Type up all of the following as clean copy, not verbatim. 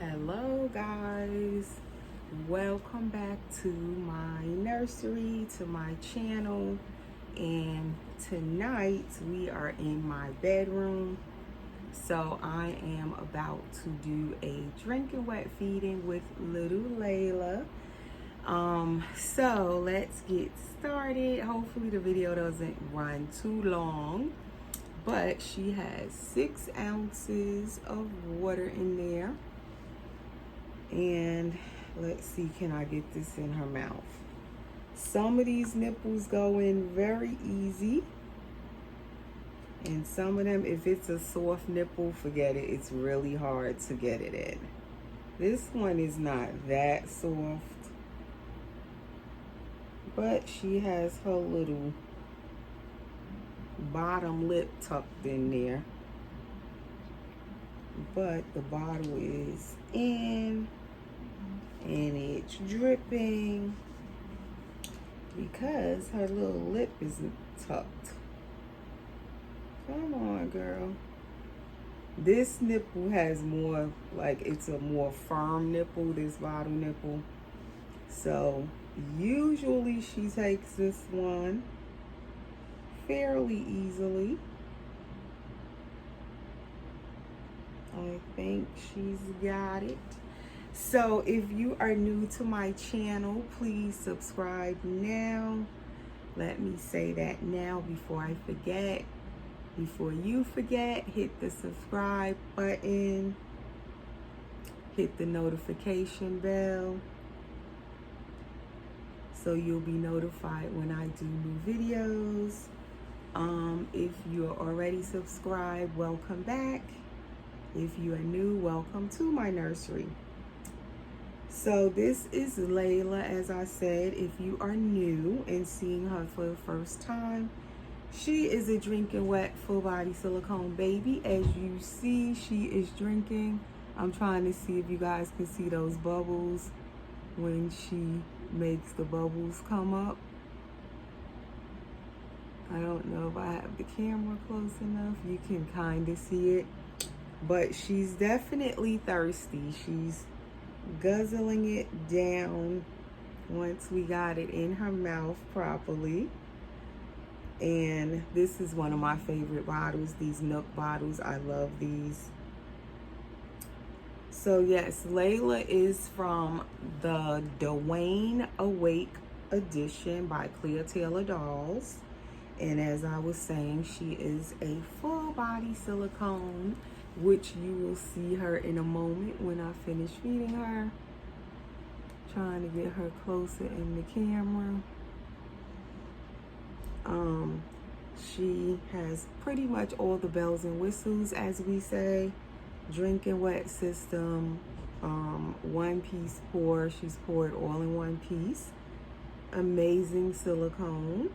Hello guys, welcome back to my nursery, to my channel. And tonight we are in my bedroom, so I am about to do a drinking wet feeding with little Layla. So let's get started. Hopefully the video doesn't run too long, but she has 6 ounces of water in there. And let's see, can I get this in her mouth? Some of these nipples go in very easy, and some of them, if it's a soft nipple, forget it. It's really hard to get it in. This one is not that soft, but she has her little bottom lip tucked in there. But the bottle is in, and it's dripping because her little lip isn't tucked. Come on, girl. This nipple has more, like, it's a more firm nipple, this bottle nipple. So usually she takes this one fairly easily. I think she's got it. So if you are new to my channel, please subscribe now. Let me say that now before I forget. Before you forget, hit the subscribe button. Hit the notification bell, so you'll be notified when I do new videos. If you're already subscribed, welcome back. If you are new, welcome to my nursery. So this is Layla, as I said. If you are new and seeing her for the first time, she is a drinking wet full body silicone baby. As you see, she is drinking. I'm trying to see if you guys can see those bubbles when she makes the bubbles come up. I don't know if I have the camera close enough. You can kind of see it. But she's definitely thirsty. She's guzzling it down once we got it in her mouth properly. And this is one of my favorite bottles, these Nook bottles. I love these. So yes, Layla is from the Dwayne Awake edition by Clear Taylor Dolls. And as I was saying, she is a full body silicone, which you will see her in a moment when I finish feeding her. Trying to get her closer in the camera. She has pretty much all the bells and whistles, as we say. Drinking wet system, one piece pour. She's poured all in one piece. Amazing silicone.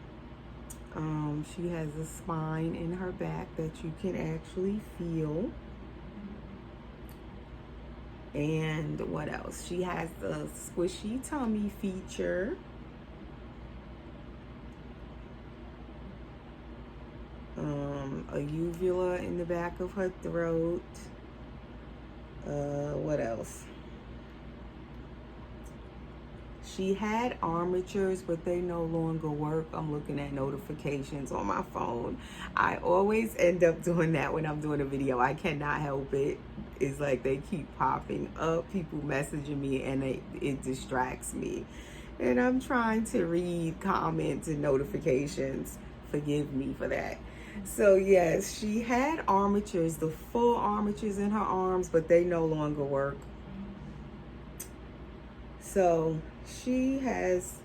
She has a spine in her back that you can actually feel. And what else? She has the squishy tummy feature. A uvula in the back of her throat. What else? She had armatures, but they no longer work. I'm looking at notifications on my phone. I always end up doing that when I'm doing a video. I cannot help it. It's like they keep popping up, people messaging me, and it distracts me. And I'm trying to read comments and notifications. Forgive me for that. So yes, she had armatures, the full armatures in her arms, but they no longer work. So she has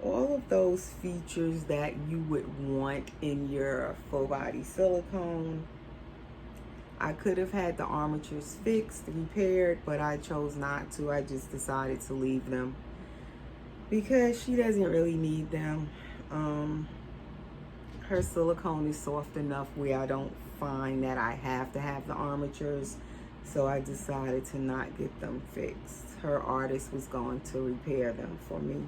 all of those features that you would want in your full body silicone. I could have had the armatures fixed, repaired, but I chose not to. I just decided to leave them because she doesn't really need them. Her silicone is soft enough where I don't find that I have to have the armatures, so I decided to not get them fixed. Her artist was going to repair them for me.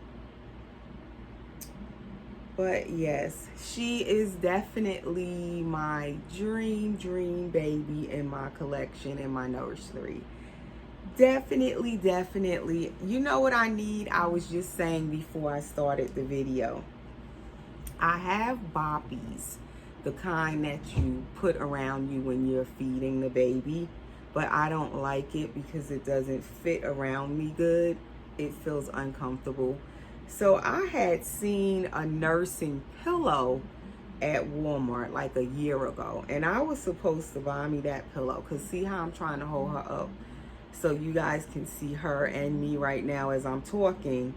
But yes, she is definitely my dream baby in my collection, in my nursery. Definitely, definitely. You know what I need? I was just saying before I started the video. I have boppies, the kind that you put around you when you're feeding the baby, but I don't like it because it doesn't fit around me good. It feels uncomfortable. So I had seen a nursing pillow at Walmart like a year ago, and I was supposed to buy me that pillow because see how I'm trying to hold her up so you guys can see her and me right now as I'm talking.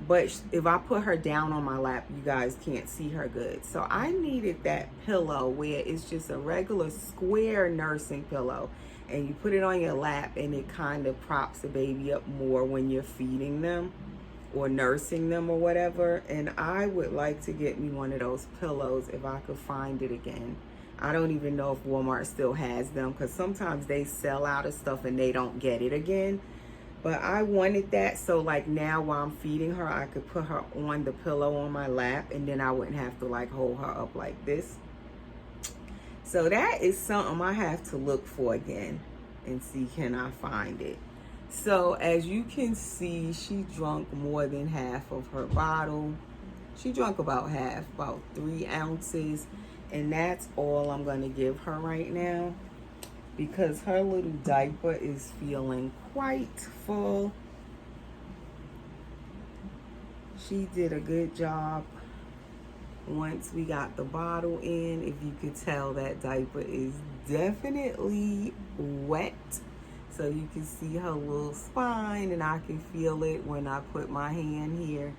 But if I put her down on my lap, you guys can't see her good. So I needed that pillow where it's just a regular square nursing pillow. And you put it on your lap and it kind of props the baby up more when you're feeding them or nursing them or whatever. And I would like to get me one of those pillows if I could find it again. I don't even know if Walmart still has them because sometimes they sell out of stuff and they don't get it again. But I wanted that, so like now while I'm feeding her, I could put her on the pillow on my lap and then I wouldn't have to like hold her up like this. So that is something I have to look for again and see can I find it. So as you can see, she drank more than half of her bottle. She drank about half, about 3 ounces. And that's all I'm gonna give her right now, because her little diaper is feeling quite full. She did a good job once we got the bottle in. If you could tell, that diaper is definitely wet. So you can see her little spine, and I can feel it when I put my hand here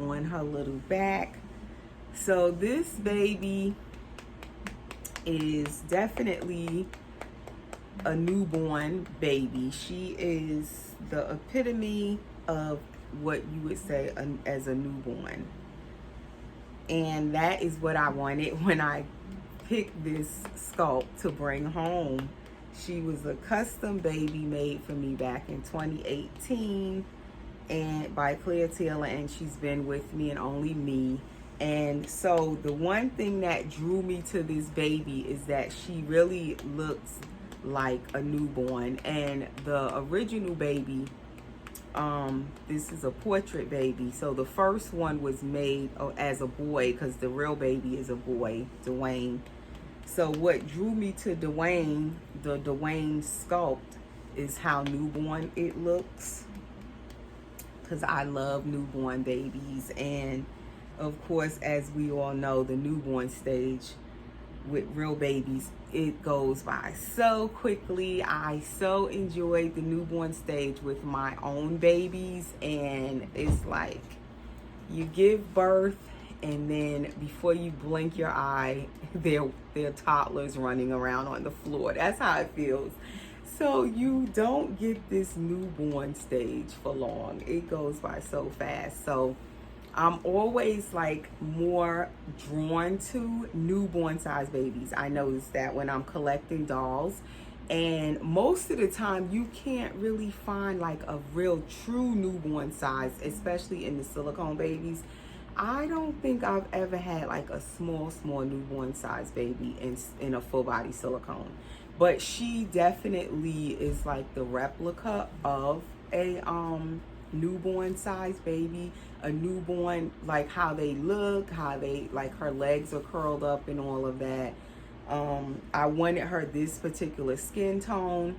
on her little back. So this baby is definitely a newborn baby. She is the epitome of what you would say as a newborn. And that is what I wanted when I picked this sculpt to bring home. She was a custom baby made for me back in 2018 and by Claire Taylor, and she's been with me and only me. And so the one thing that drew me to this baby is that she really looks like a newborn. And the original baby, this is a portrait baby. So the first one was made as a boy because the real baby is a boy, Dwayne. So what drew me to Dwayne, the Dwayne sculpt, is how newborn it looks, because I love newborn babies. And of course, as we all know, the newborn stage with real babies, it goes by so quickly. I so enjoyed the newborn stage with my own babies, and it's like you give birth and then before you blink your eye, they're toddlers running around on the floor. That's how it feels. So you don't get this newborn stage for long. It goes by so fast. So I'm always like more drawn to newborn size babies. I noticed that when I'm collecting dolls, and most of the time you can't really find like a real true newborn size, especially in the silicone babies. I don't think I've ever had like a small newborn size baby in a full body silicone. But she definitely is like the replica of a newborn size baby. A newborn, like how they look, how they, like her legs are curled up and all of that. I wanted her this particular skin tone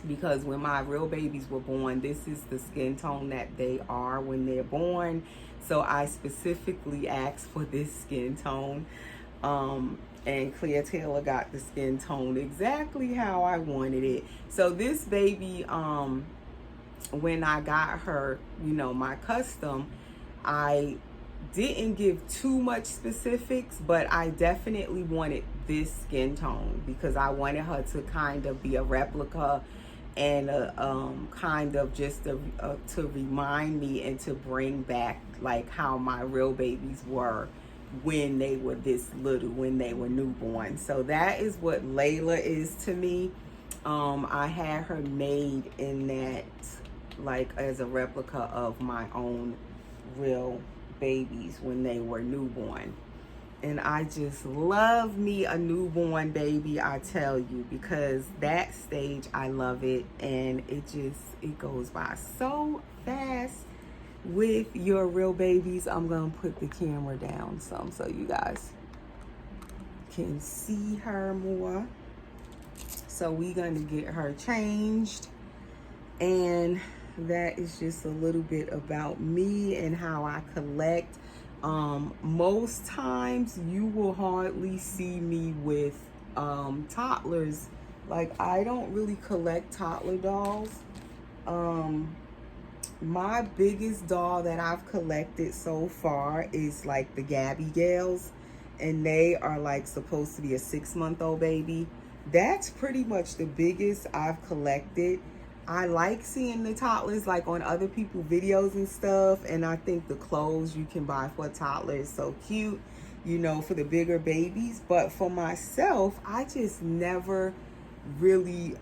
because when my real babies were born, this is the skin tone that they are when they're born. So I specifically asked for this skin tone. And Claire Taylor got the skin tone exactly how I wanted it. So this baby, when I got her, you know, my custom, I didn't give too much specifics, but I definitely wanted this skin tone because I wanted her to kind of be a replica and kind of just to remind me and to bring back like how my real babies were when they were this little, when they were newborn. So that is what Layla is to me. I had her made in that, like as a replica of my own real babies when they were newborn. And I just love me a newborn baby, I tell you, because that stage, I love it. And it goes by so fast with your real babies. I'm going to put the camera down some so you guys can see her more. So we're going to get her changed. And that is just a little bit about me and how I collect. Most times you will hardly see me with toddlers. Like, I don't really collect toddler dolls. My biggest doll that I've collected so far is like the BabyGirls, and they are like supposed to be a 6-month-old baby. That's pretty much the biggest I've collected. I like seeing the toddlers like on other people's videos and stuff, and I think the clothes you can buy for a toddler is so cute, you know, for the bigger babies. But for myself, I just never really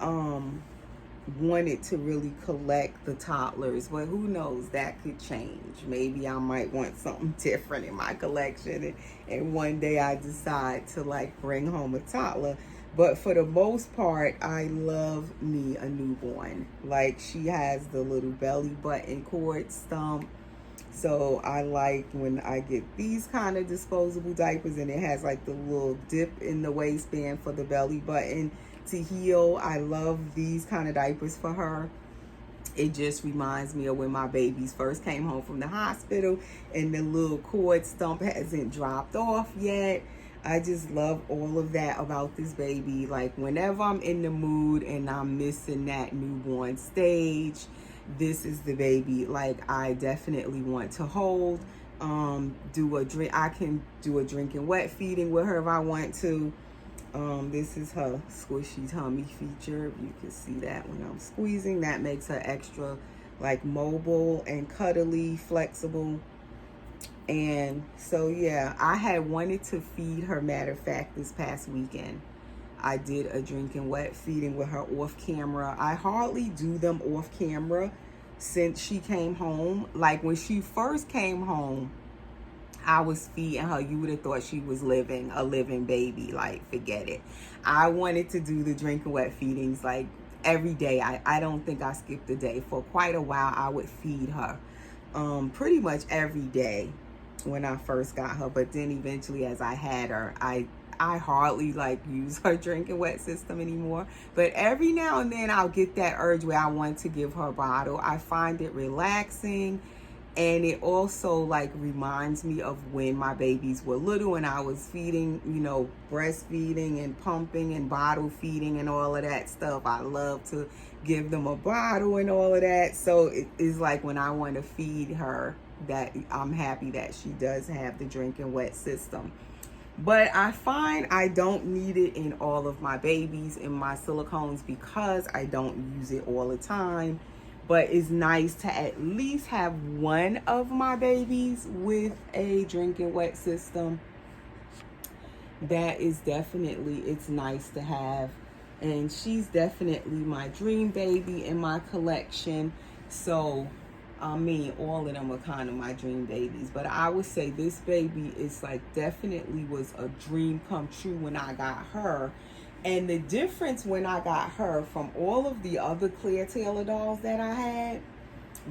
wanted to really collect the toddlers. But who knows, that could change. Maybe I might want something different in my collection, and one day I decide to like bring home a toddler. But for the most part, I love me a newborn. Like, she has the little belly button cord stump. So I like when I get these kind of disposable diapers, and it has like the little dip in the waistband for the belly button to heal. I love these kind of diapers for her. It just reminds me of when my babies first came home from the hospital and the little cord stump hasn't dropped off yet. I just love all of that about this baby. Like, whenever I'm in the mood and I'm missing that newborn stage, this is the baby like I definitely want to hold. I can do a drinking wet feeding with her if I want to. This is her squishy tummy feature. You can see that when I'm squeezing. That makes her extra like mobile and cuddly, flexible. And so, yeah, I had wanted to feed her. Matter of fact, this past weekend, I did a drinking wet feeding with her off camera. I hardly do them off camera since she came home. Like, when she first came home, I was feeding her. You would have thought she was a living baby. Like, forget it. I wanted to do the drinking wet feedings like every day. I don't think I skipped a day. For quite a while, I would feed her pretty much every day when I first got her. But then eventually, as I had her, I hardly like use her drinking wet system anymore. But every now and then I'll get that urge where I want to give her a bottle. I find it relaxing, and it also like reminds me of when my babies were little and I was feeding, you know, breastfeeding and pumping and bottle feeding and all of that stuff. I love to give them a bottle and all of that. So it is like when I want to feed her, that I'm happy that she does have the drinking wet system. But I find I don't need it in all of my babies, in my silicones, because I don't use it all the time. But it's nice to at least have one of my babies with a drinking wet system. That is definitely, it's nice to have. And she's definitely my dream baby in my collection. So, I mean, all of them are kind of my dream babies. But I would say this baby is like definitely was a dream come true when I got her. And the difference when I got her from all of the other Clear Taylor dolls that I had,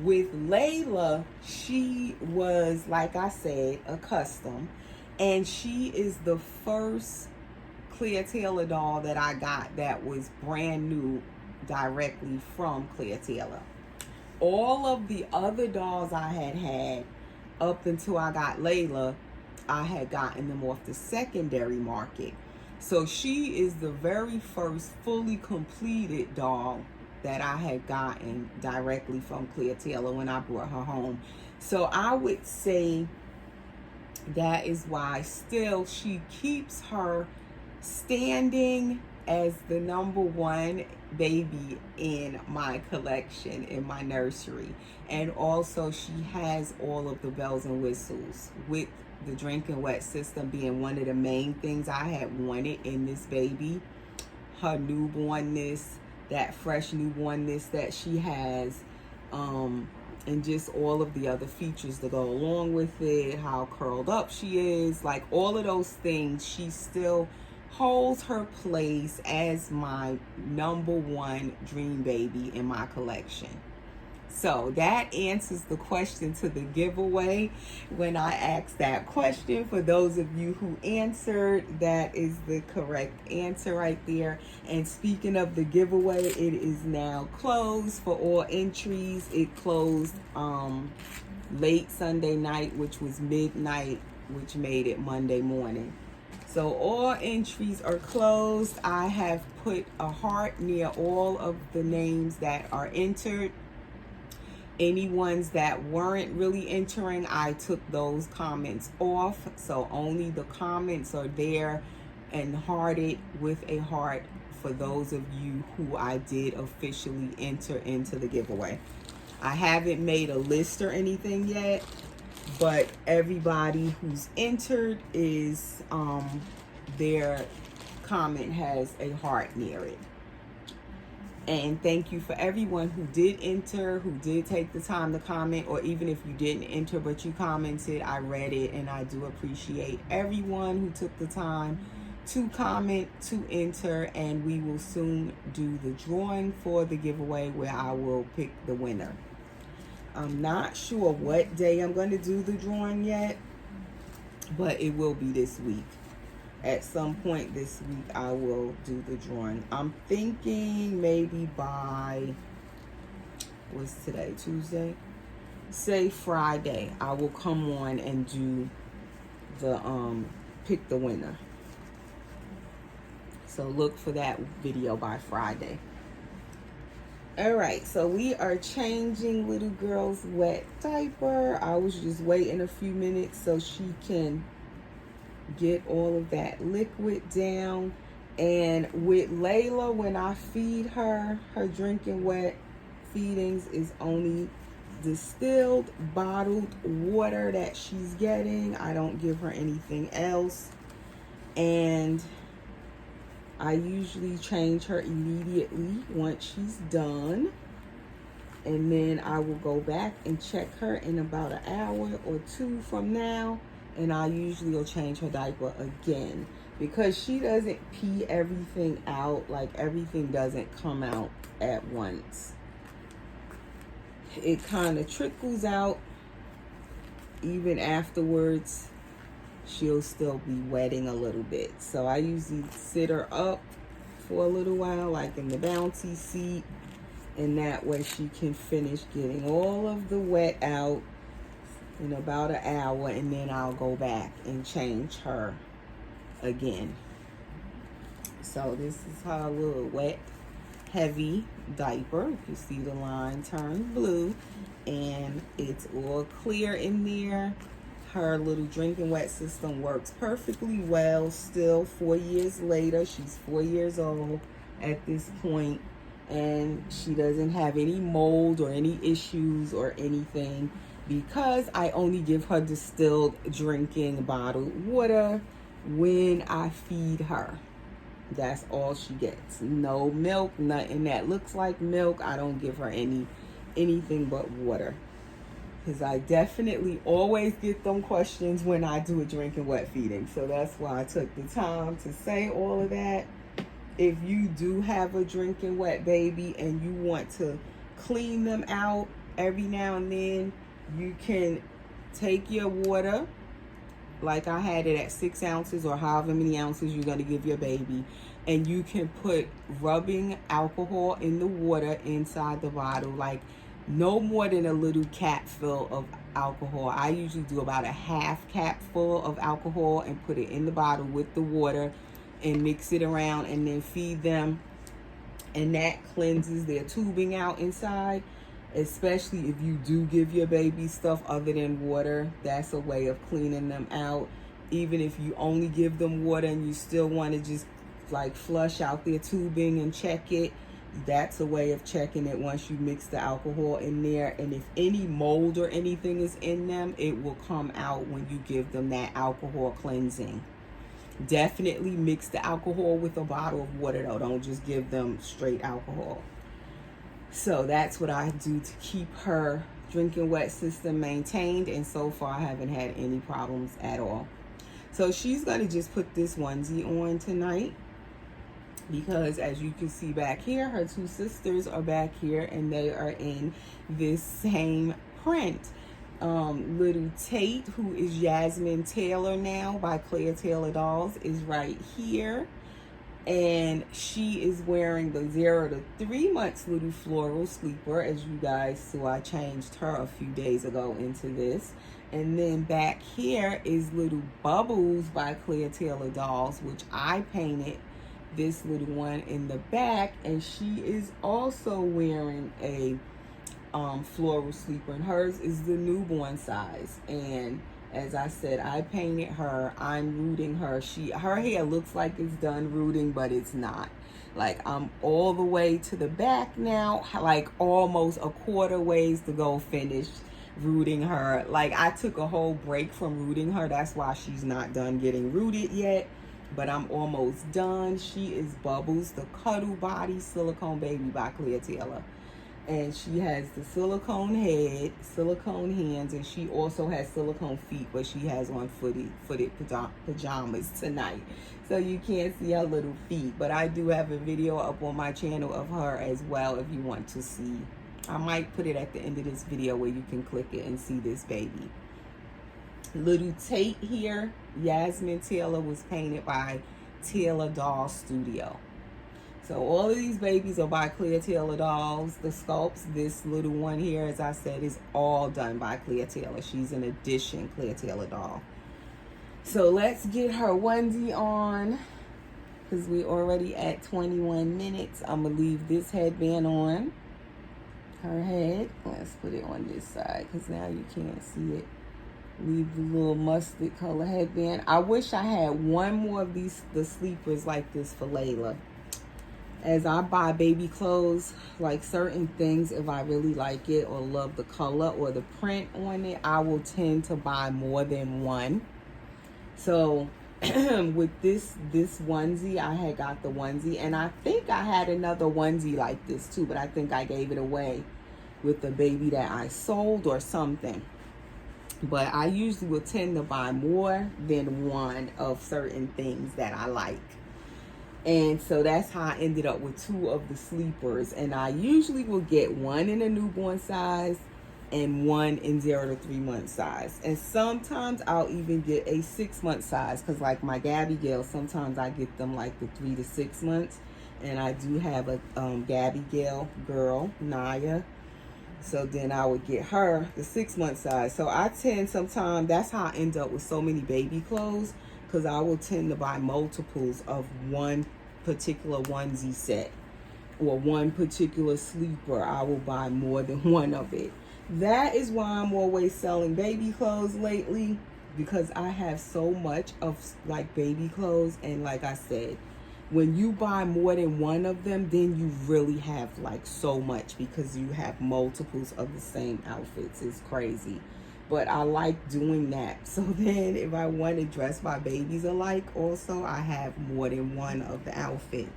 with Layla, she was, like I said, a custom. And she is the first Clear Taylor doll that I got that was brand new directly from Clear Taylor. All of the other dolls I had up until I got Layla, I had gotten them off the secondary market. So she is the very first fully completed doll that I had gotten directly from Clear Taylor when I brought her home. So I would say that is why still she keeps her standing as the #1 baby in my collection, in my nursery. And also she has all of the bells and whistles, with the drinking wet system being one of the main things I had wanted in this baby. Her newbornness, that fresh newbornness that she has. and just all of the other features that go along with it, how curled up she is, like all of those things. She still holds her place as my #1 dream baby in my collection. So that answers the question to the giveaway. When I asked that question, for those of you who answered, that is the correct answer right there. And speaking of the giveaway, it is now closed for all entries. It closed late Sunday night, which was midnight, which made it Monday morning. So all entries are closed. I have put a heart near all of the names that are entered. Any ones that weren't really entering, I took those comments off. So only the comments are there and hearted with a heart for those of you who I did officially enter into the giveaway. I haven't made a list or anything yet, but everybody who's entered is their comment has a heart near it. And thank you for everyone who did enter, who did take the time to comment, or even if you didn't enter but you commented, I read it, and I do appreciate everyone who took the time to comment, to enter, and we will soon do the drawing for the giveaway where I will pick the winner. I'm not sure what day I'm going to do the drawing yet, but it will be this week. At some point this week, I will do the drawing. I'm thinking maybe by, what's today, Tuesday? Say Friday, I will come on and do the, pick the winner. So look for that video by Friday. All right, so we are changing little girl's wet diaper. I was just waiting a few minutes so she can get all of that liquid down. And with Layla, when I feed her, her drinking wet feedings is only distilled, bottled water that she's getting. I don't give her anything else. And I usually change her immediately once she's done. And then I will go back and check her in about an hour or two from now. And I usually will change her diaper again, because she doesn't pee everything out. Like, everything doesn't come out at once. It kind of trickles out. Even afterwards, she'll still be wetting a little bit. So I usually sit her up for a little while, like in the bouncy seat, and that way she can finish getting all of the wet out in about an hour, and then I'll go back and change her again. So this is her little wet, heavy diaper. You can see the line turn blue, and it's all clear in there. Her little drinking wet system works perfectly well. Still 4 years later, she's 4 years old at this point, and she doesn't have any mold or any issues or anything, because I only give her distilled drinking bottled water when I feed her. That's all she gets. No milk, nothing that looks like milk. I don't give her anything but water, because I definitely always get them questions when I do a drinking wet feeding. So that's why I took the time to say all of that. If you do have a drinking wet baby and you want to clean them out every now and then, you can take your water, like I had it at 6 ounces or however many ounces you're going to give your baby, and you can put rubbing alcohol in the water inside the bottle, like no more than a little cap full of alcohol. I usually do about a half cap full of alcohol and put it in the bottle with the water and mix it around and then feed them, and that cleanses their tubing out inside. Especially if you do give your baby stuff other than water, that's a way of cleaning them out. Even if you only give them water and you still want to just like flush out their tubing and check it, that's a way of checking it once you mix the alcohol in there. And if any mold or anything is in them, it will come out when you give them that alcohol cleansing. Definitely mix the alcohol with a bottle of water though. Don't just give them straight alcohol. So that's what I do to keep her drinking wet system maintained, and so far I haven't had any problems at all. So she's going to just put this onesie on tonight, because as you can see back here, her two sisters are back here and they are in this same print. Little Tate, who is Yasmin Taylor now by Claire Taylor Dolls, is right here. And she is wearing the 0 to 3 months little floral sleeper. As you guys saw, I changed her a few days ago into this. And then back here is little Bubbles by Claire Taylor Dolls, which I painted this little one in the back. And she is also wearing a floral sleeper, and hers is the newborn size. And as I said, I painted her. I'm rooting her. Her hair looks like it's done rooting, but it's not. Like, I'm all the way to the back now, like almost a quarter ways to go finish rooting her. Like, I took a whole break from rooting her. That's why she's not done getting rooted yet, but I'm almost done. She is Bubbles, the Cuddle Body Silicone Baby by Claire Taylor. And she has the silicone head, silicone hands, and she also has silicone feet, but she has on footed pajamas tonight. So you can't see her little feet, but I do have a video up on my channel of her as well if you want to see. I might put it at the end of this video where you can click it and see this baby. Little Tate here, Yasmin Taylor, was painted by Taylor Doll Studio. So all of these babies are by Claire Taylor Dolls. The sculpts, this little one here, as I said, is all done by Claire Taylor. She's an edition Claire Taylor doll. So let's get her onesie on, because we're already at 21 minutes. I'm going to leave this headband on her head. Let's put it on this side, because now you can't see it. Leave the little mustard color headband. I wish I had one more of the sleepers like this for Layla. As I buy baby clothes, like certain things, if I really like it or love the color or the print on it, I will tend to buy more than one. So with this onesie, I had got the onesie, and I think I had another onesie like this too, but I think I gave it away with the baby that I sold or something. But I usually will tend to buy more than one of certain things that I like. And so that's how I ended up with 2 of the sleepers. And I usually will get one in a newborn size and one in 0 to 3 month size. And sometimes I'll even get a 6 month size, because like my BabyGirl, sometimes I get them like the 3 to 6 months. And I do have a BabyGirl girl, Naya. So then I would get her the 6 month size. So I tend sometimes, that's how I end up with so many baby clothes, because I will tend to buy multiples of one particular onesie set or one particular sleeper. I will buy more than one of it. That is why I'm always selling baby clothes lately, because I have so much of like baby clothes. And like I said, when you buy more than one of them, then you really have like so much, because you have multiples of the same outfits. It's crazy. But I like doing that. So then if I want to dress my babies alike also, I have more than one of the outfit.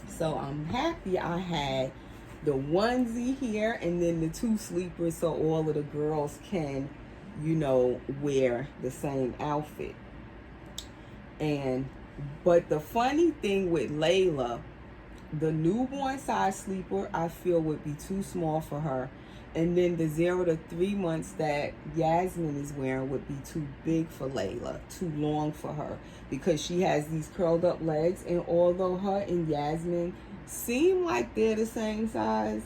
So I'm happy I had the onesie here and then the 2 sleepers, so all of the girls can, you know, wear the same outfit. But the funny thing with Layla, the newborn size sleeper I feel would be too small for her. And then the 0 to 3 months that Yasmin is wearing would be too big for Layla, too long for her, because she has these curled up legs. And although her and Yasmin seem like they're the same size,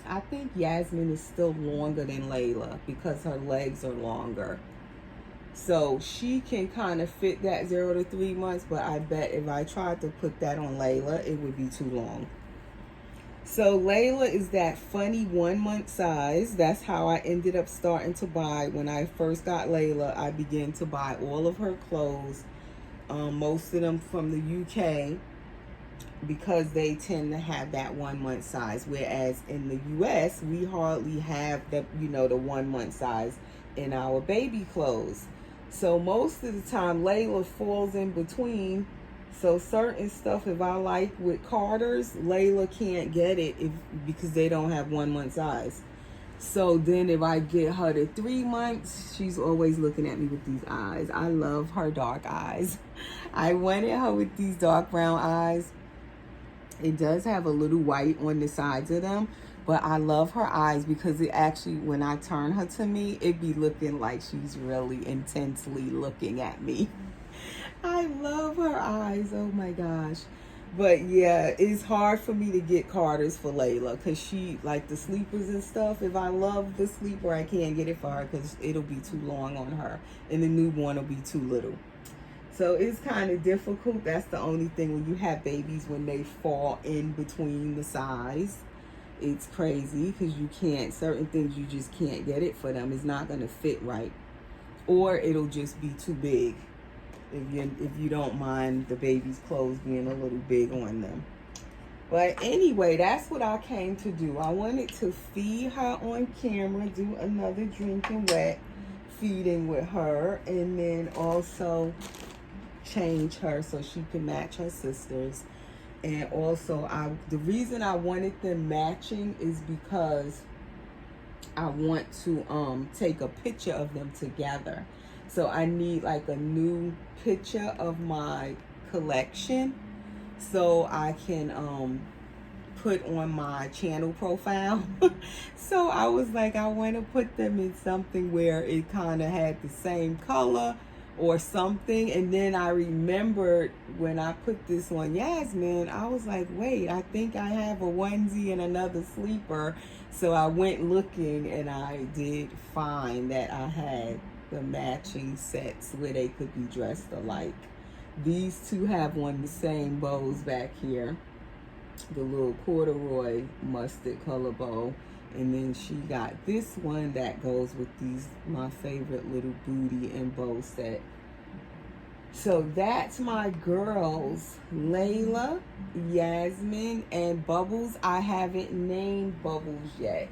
I think Yasmin is still longer than Layla because her legs are longer. So she can kind of fit that 0 to 3 months, but I bet if I tried to put that on Layla, it would be too long. So Layla is that funny 1 month size. That's how I ended up starting to buy. When I first got Layla, I began to buy all of her clothes, most of them from the UK, because they tend to have that 1 month size. Whereas in the US, we hardly have the, you know, the 1 month size in our baby clothes. So most of the time, Layla falls in between. So certain stuff, if I like with Carter's, Layla can't get it because they don't have 1 month size. So then if I get her to 3 months, she's always looking at me with these eyes. I love her dark eyes. I wanted her with these dark brown eyes. It does have a little white on the sides of them, but I love her eyes because it actually, when I turn her to me, it be looking like she's really intensely looking at me. I love her eyes. Oh my gosh. But yeah, it's hard for me to get Carters for Layla because she, like the sleepers and stuff, if I love the sleeper, I can't get it for her because it'll be too long on her and the newborn will be too little. So it's kind of difficult. That's the only thing when you have babies, when they fall in between the size. It's crazy because you can't, certain things you just can't get it for them. It's not going to fit right. Or it'll just be too big. If you don't mind the baby's clothes being a little big on them. But anyway, that's what I came to do. I wanted to feed her on camera, do another drinking wet feeding with her, and then also change her so she can match her sisters. And also, the reason I wanted them matching is because I want to take a picture of them together. So I need like a new picture of my collection so I can put on my channel profile. So I was like, I want to put them in something where it kind of had the same color or something. And then I remembered when I put this on Yasmin, I was like, wait, I think I have a onesie and another sleeper. So I went looking and I did find that I had the matching sets where they could be dressed alike. These two have on the same bows back here, the little corduroy mustard color bow, and then she got this one that goes with these, my favorite little booty and bow set. So that's my girls, Layla, Yasmin, and Bubbles. I haven't named Bubbles yet.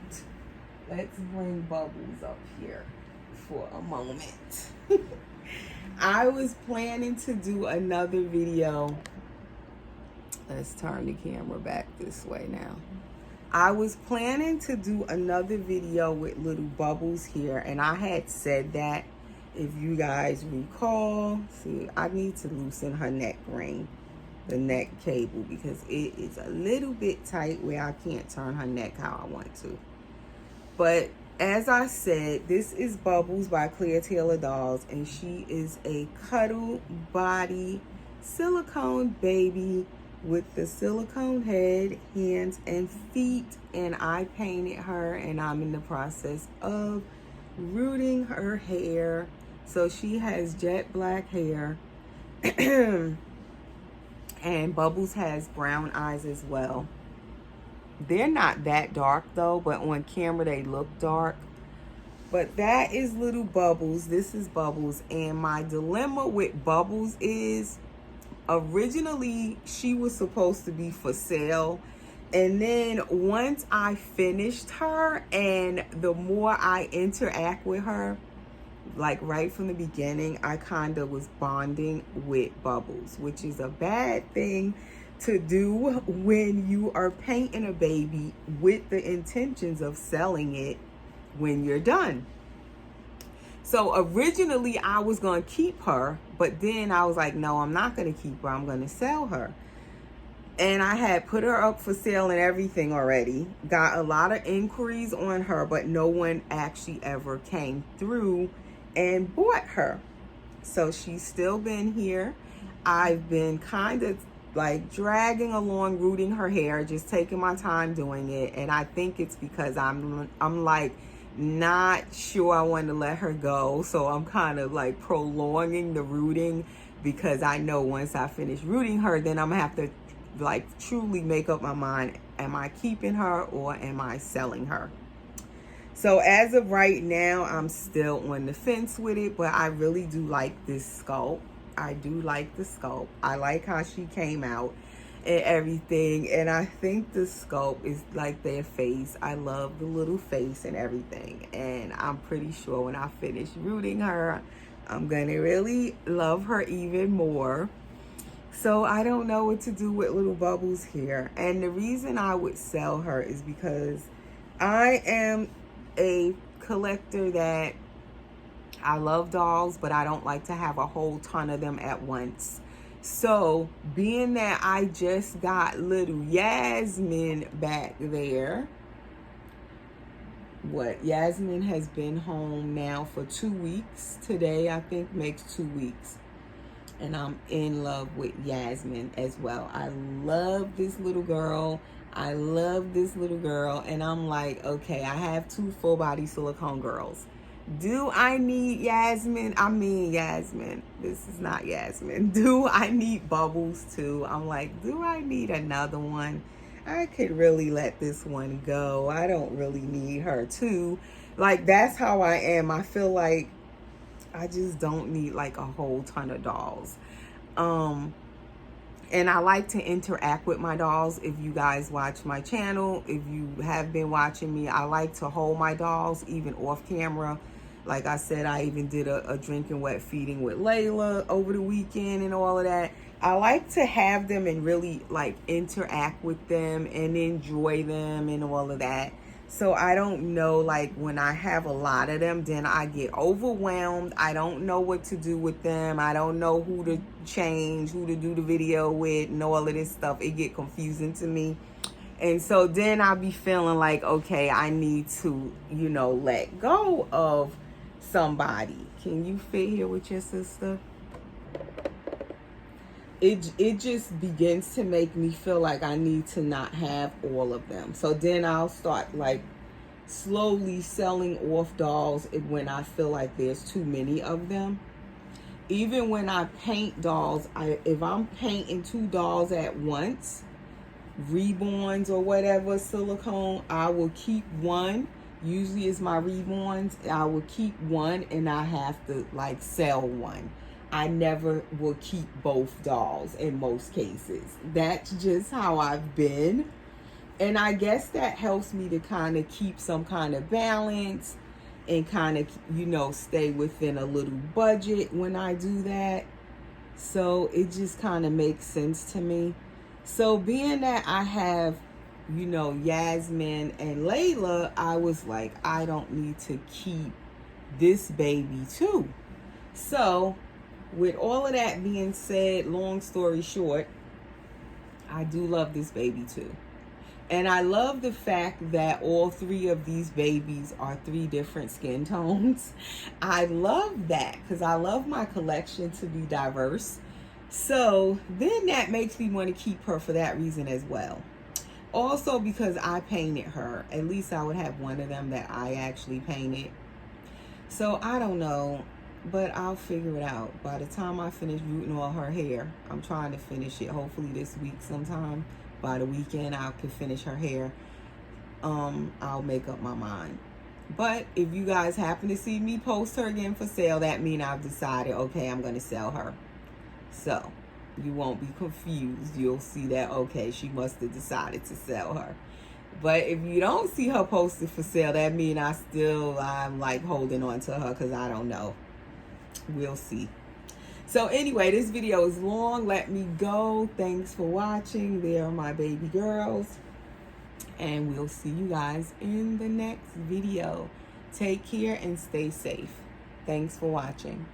Let's bring Bubbles up here for a moment. I was planning to do another video. Let's turn the camera back this way now. I was planning to do another video with little Bubbles here, and I had said that, if you guys recall. See, I need to loosen her neck ring, the neck cable, because it is a little bit tight where I can't turn her neck how I want to. But as I said, this is Bubbles by Clear Taylor Dolls, and she is a cuddle body silicone baby with the silicone head, hands, and feet. And I painted her, and I'm in the process of rooting her hair. So she has jet black hair. And Bubbles has brown eyes as well. They're not that dark though, but on camera they look dark. But that is little Bubbles. This is Bubbles. And my dilemma with Bubbles is, originally she was supposed to be for sale. And then once I finished her, and the more I interact with her, like right from the beginning, I kind of was bonding with Bubbles, which is a bad thing to do when you are painting a baby with the intentions of selling it when you're done. So originally I was going to keep her, but then I was like, no, I'm not going to keep her. I'm going to sell her. And I had put her up for sale and everything already. Got a lot of inquiries on her, but no one actually ever came through and bought her. So she's still been here. I've been kind of like dragging along, rooting her hair, just taking my time doing it. And I think it's because I'm like not sure I want to let her go. So I'm kind of like prolonging the rooting, because I know once I finish rooting her, then I'm gonna have to like truly make up my mind. Am I keeping her or am I selling her? So as of right now, I'm still on the fence with it, but I really do like this sculpt. I do like the sculpt. I like how she came out and everything. And I think the sculpt is like their face. I love the little face and everything. And I'm pretty sure when I finish rooting her, I'm going to really love her even more. So I don't know what to do with little Bubbles here. And the reason I would sell her is because I am a collector that I love dolls, but I don't like to have a whole ton of them at once. So being that I just got little Yasmin back there, Yasmin has been home now for 2 weeks. Today, I think, makes 2 weeks. And I'm in love with Yasmin as well. I love this little girl. I love this little girl. And I'm like, okay, I have 2 full body silicone girls. Do I need Yasmin? I mean Yasmin. This is not Yasmin. Do I need Bubbles too? I'm like, do I need another one? I could really let this one go. I don't really need her too. Like, that's how I am. I feel like I just don't need like a whole ton of dolls. And I like to interact with my dolls. If you guys watch my channel, if you have been watching me, I like to hold my dolls even off camera. Like I said, I even did a drinking wet feeding with Layla over the weekend and all of that. I like to have them and really like interact with them and enjoy them and all of that. So I don't know, like when I have a lot of them, then I get overwhelmed. I don't know what to do with them. I don't know who to change, who to do the video with, and all of this stuff. It get confusing to me. And so then I'll be feeling like, okay, I need to, you know, let go of somebody. Can you fit here with your sister? It just begins to make me feel like I need to not have all of them. So then I'll start like slowly selling off dolls when I feel like there's too many of them. Even when I paint dolls, if I'm painting 2 dolls at once, reborns or whatever, silicone, I will keep one. Usually it's my reborns. I will keep one and I have to like sell one. I never will keep both dolls in most cases. That's just how I've been. And I guess that helps me to kind of keep some kind of balance and kind of, you know, stay within a little budget when I do that. So it just kind of makes sense to me. So being that I have, you know, Yasmin and Layla, I was like, I don't need to keep this baby too. So with all of that being said, long story short, I do love this baby too. And I love the fact that all 3 of these babies are 3 different skin tones. I love that because I love my collection to be diverse. So then that makes me want to keep her for that reason as well. Also because I painted her. At least I would have one of them that I actually painted. So I don't know, but I'll figure it out. By the time I finish rooting all her hair, I'm trying to finish it hopefully this week sometime. By the weekend, I can finish her hair. I'll make up my mind. But if you guys happen to see me post her again for sale, that means I've decided, okay, I'm going to sell her. So you won't be confused. You'll see that, okay, she must have decided to sell her. But if you don't see her posted for sale, that means I'm like holding on to her because I don't know. We'll see. So anyway, this video is long. Let me go. Thanks for watching. There are my baby girls. And we'll see you guys in the next video. Take care and stay safe. Thanks for watching.